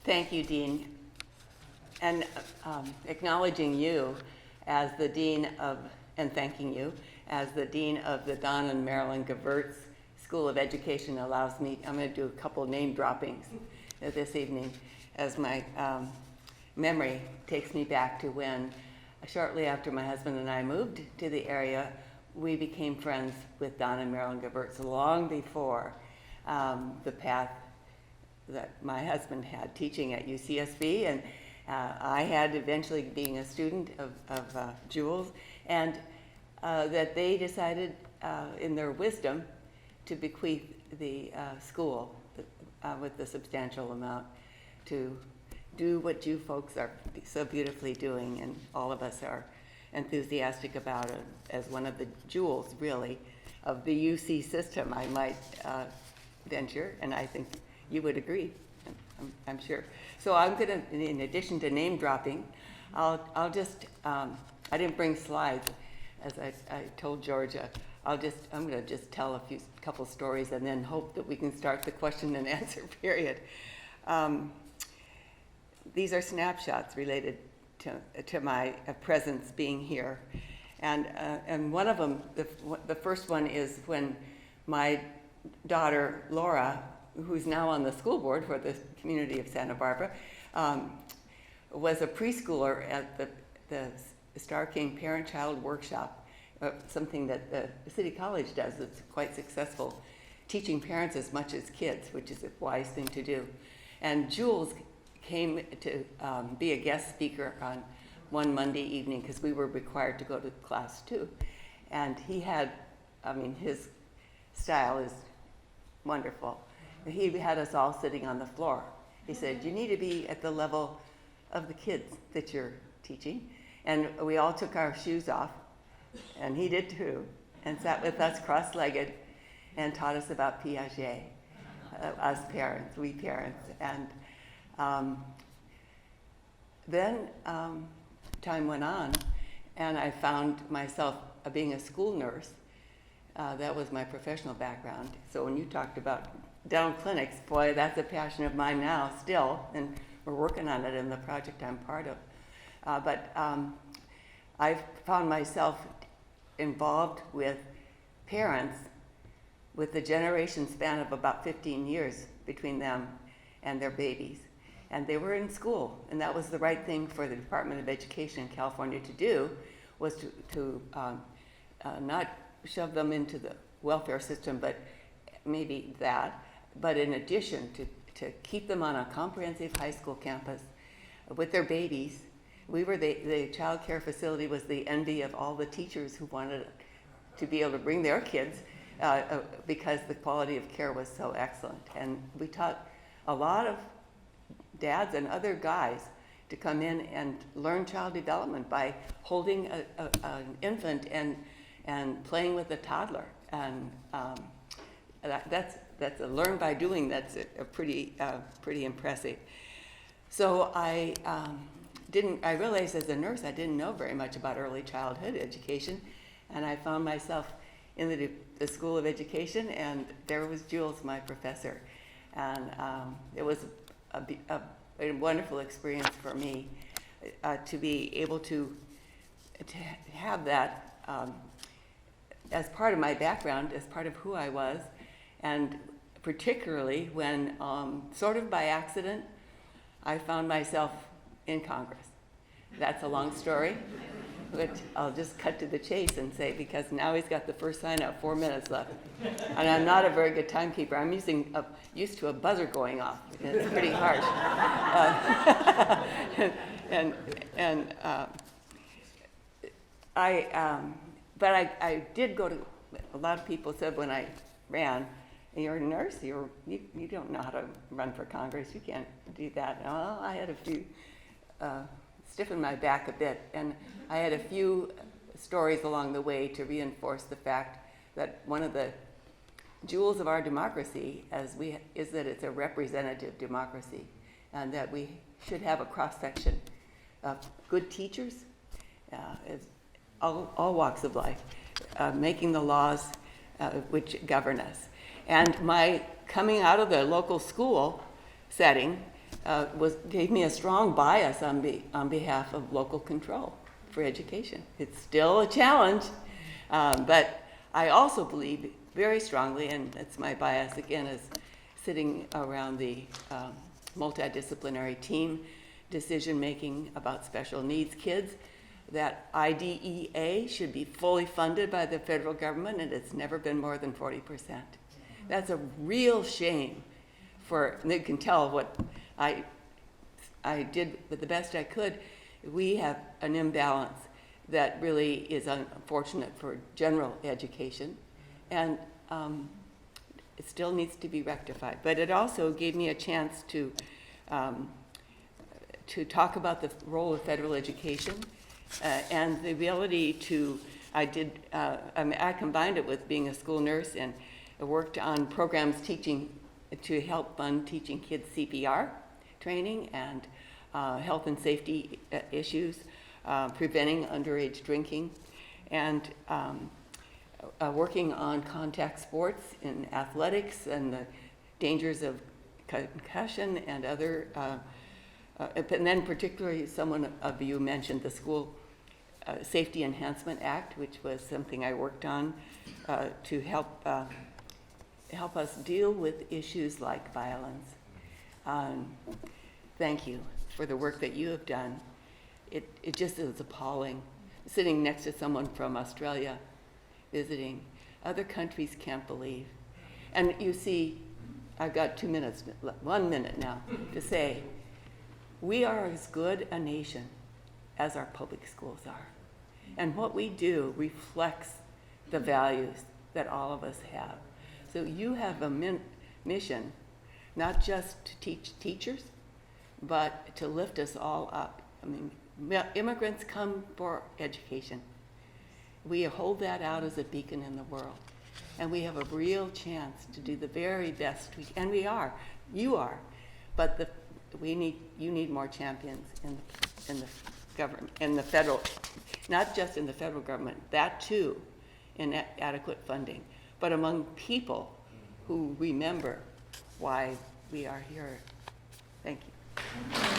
Thank you, Dean. And acknowledging you as the Dean of, and thanking you as the Dean of the Don and Marilyn Gevirtz School of Education allows me, I'm going to do a couple name droppings this evening as my memory takes me back to when, shortly after my husband and I moved to the area, we became friends with Don and Marilyn Gevirtz long before the path that my husband had teaching at UCSB, and I had eventually being a student of Jules, and that they decided in their wisdom to bequeath the school with a substantial amount to do what you folks are so beautifully doing, and all of us are enthusiastic about it as one of the jewels, really, of the UC system, I might venture, and I think you would agree, I'm sure. So I'm gonna, in addition to name dropping, I'll just, I didn't bring slides, as I told Georgia. I'm gonna just tell a couple stories and then hope that we can start the question and answer period. These are snapshots related to my presence being here. And one of them, the first one is when my daughter, Laura, who's now on the school board for the community of Santa Barbara, was a preschooler at the Star King Parent-Child Workshop, something that the City College does that's quite successful, teaching parents as much as kids, which is a wise thing to do. And Jules came to be a guest speaker on one Monday evening because we were required to go to class too. And he had, his style is wonderful. He had us all sitting on the floor. He said, you need to be at the level of the kids that you're teaching. And we all took our shoes off, and he did too, and sat with us cross-legged and taught us about Piaget, us parents, we parents. And then time went on, and I found myself being a school nurse. That was my professional background. So when you talked about dental clinics, boy, that's a passion of mine now still, and we're working on it in the project I'm part of. But I've found myself involved with parents with the generation span of about 15 years between them and their babies. And they were in school, and that was the right thing for the Department of Education in California to do, was to not shove them into the welfare system, but maybe that, but in addition to keep them on a comprehensive high school campus with their babies. We were the child care facility was the envy of all the teachers who wanted to be able to bring their kids because the quality of care was so excellent. And we taught a lot of dads and other guys to come in and learn child development by holding an infant and playing with a toddler. And that's a learn by doing. That's a pretty impressive. So I realized as a nurse I didn't know very much about early childhood education, and I found myself in the School of Education, and there was Jules, my professor. And it was a wonderful experience for me to be able to have that as part of my background, as part of who I was, and particularly when, sort of by accident, I found myself in Congress. That's a long story, which I'll just cut to the chase and say, because now he's got the first sign up, 4 minutes left. And I'm not a very good timekeeper. I'm used to a buzzer going off. It's pretty harsh. But I did go to, a lot of people said when I ran, you're a nurse, you don't know how to run for Congress, you can't do that. Well, I had a few, stiffened my back a bit, and I had a few stories along the way to reinforce the fact that one of the jewels of our democracy is that it's a representative democracy, and that we should have a cross-section of good teachers, all walks of life, making the laws which govern us. And my coming out of the local school setting gave me a strong bias on behalf of local control for education. It's still a challenge, but I also believe very strongly, and it's my bias again, is sitting around the multidisciplinary team decision-making about special needs kids, that IDEA should be fully funded by the federal government, and it's never been more than 40%. That's a real shame and you can tell what I did with the best I could. We have an imbalance that really is unfortunate for general education, and it still needs to be rectified. But it also gave me a chance to talk about the role of federal education and the ability to, I combined it with being a school nurse, and I worked on programs to help fund teaching kids CPR training and health and safety issues, preventing underage drinking, and working on contact sports in athletics and the dangers of concussion and other, and then particularly someone of you mentioned the School Safety Enhancement Act, which was something I worked on to help us deal with issues like violence. Thank you for the work that you have done. It just is appalling. Sitting next to someone from Australia visiting, other countries can't believe. And you see, I've got 2 minutes, 1 minute now to say, we are as good a nation as our public schools are. And what we do reflects the values that all of us have. So you have a mission, not just to teach teachers, but to lift us all up. I mean, immigrants come for education. We hold that out as a beacon in the world. And we have a real chance to do the very best and we are. You are. But you need more champions in the government, in the federal, not just in the federal government, that too, in adequate funding, but among people who remember why we are here. Thank you.